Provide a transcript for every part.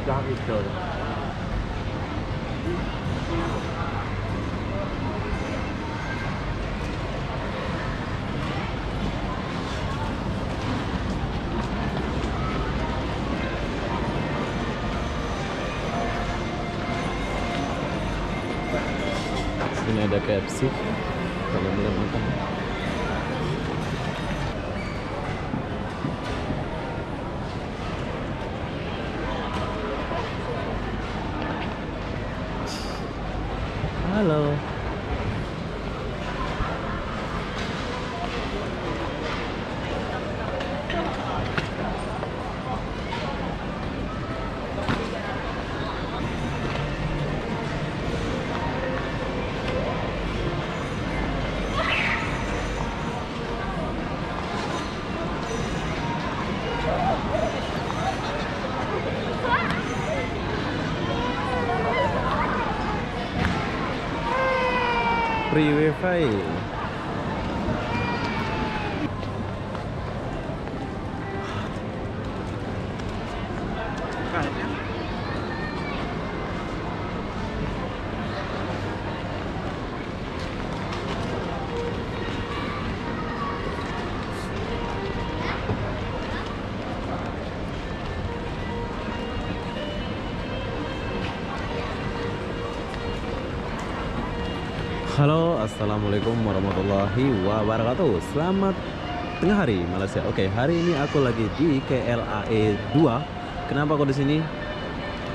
cari itu. Sini ada KFC kalau belum makan. Halo. Free wifi. Halo, assalamualaikum warahmatullahi wabarakatuh. Selamat tengah hari Malaysia. Oke, hari ini aku lagi di KLAE 2. Kenapa aku di sini?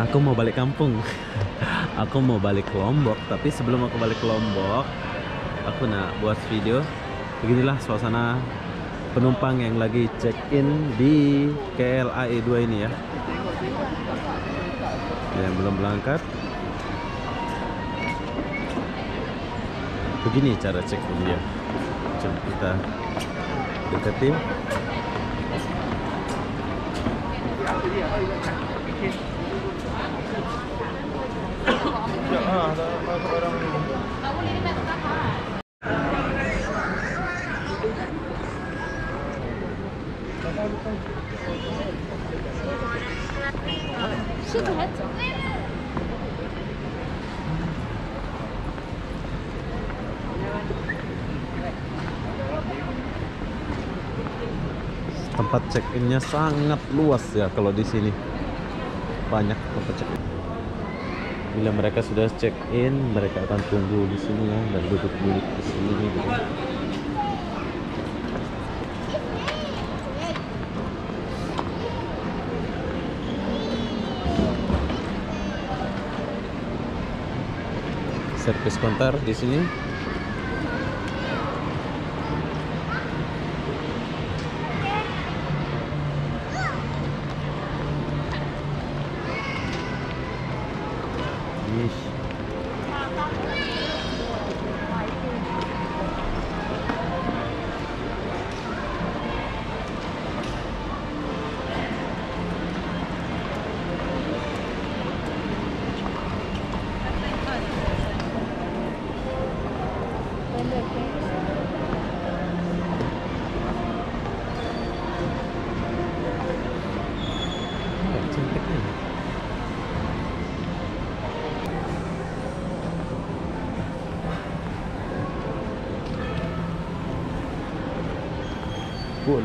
Aku mau balik kampung. Aku mau balik ke Lombok. Tapi sebelum aku balik ke Lombok, aku nak buat video. Beginilah suasana penumpang yang lagi check in di KLAE 2 ini ya. Yang belum berangkat. Begini cara cek in dia. Coba kita deketin. Tempat check-innya sangat luas ya kalau di sini. Banyak tempat check-in. Bila mereka sudah check-in, mereka akan tunggu di sini ya dan duduk-duduk di sini gitu. Servis konter di sini. Full.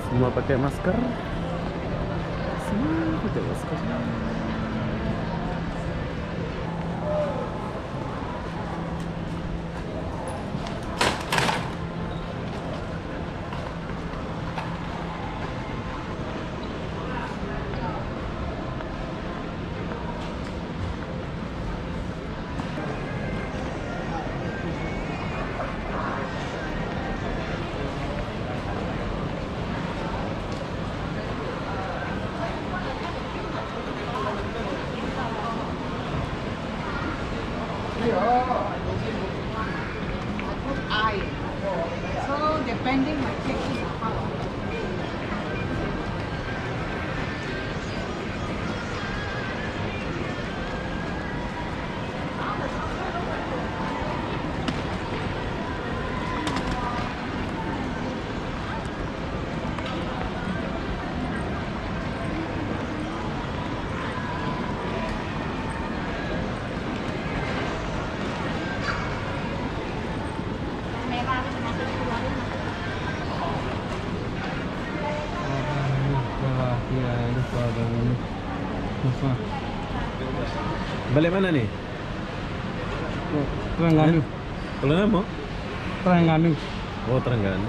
Semua pakai masker. Semua pakai masker. Nah, Balik mana nih? Terengganu. Kalau nggak mau? Terengganu. Oh, Terengganu.